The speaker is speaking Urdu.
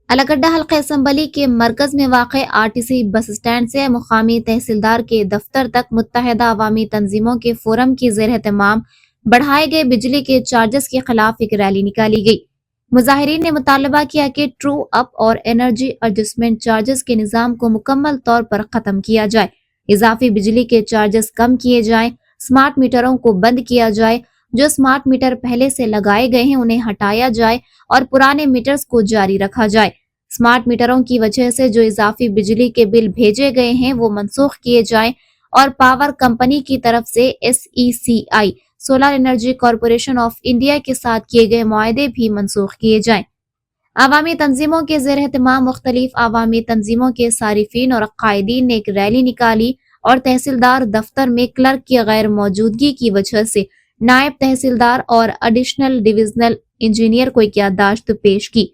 الگڈہ حلقہ اسمبلی کے مرکز میں واقع RTC بس اسٹینڈ سے مقامی تحصیلدار کے دفتر تک متحدہ عوامی تنظیموں کے فورم کی زیر اہتمام بڑھائے گئے بجلی کے چارجز کے خلاف ایک ریلی نکالی گئی۔ مظاہرین نے مطالبہ کیا کہ ٹرو اپ اور انرجی ایڈجسٹمنٹ چارجز کے نظام کو مکمل طور پر ختم کیا جائے، اضافی بجلی کے چارجز کم کیے جائیں، سمارٹ میٹروں کو بند کیا جائے، جو سمارٹ میٹر پہلے سے لگائے گئے ہیں انہیں ہٹایا جائے اور پرانے میٹرز کو جاری رکھا جائے۔ سمارٹ میٹروں کی وجہ سے جو اضافی بجلی کے بل بھیجے گئے ہیں وہ منسوخ کیے جائیں اور پاور کمپنی کی طرف سے SECI solar energy corporation of India کے ساتھ کیے گئے معاہدے بھی منسوخ کیے جائیں۔ عوامی تنظیموں کے زیر اہتمام مختلف عوامی تنظیموں کے صارفین اور قائدین نے ایک ریلی نکالی اور تحصیلدار دفتر میں کلرک کی غیر موجودگی کی وجہ سے نائب تحصیلدار اور ایڈیشنل ڈویژنل انجینئر کو ایک یادداشت پیش کی۔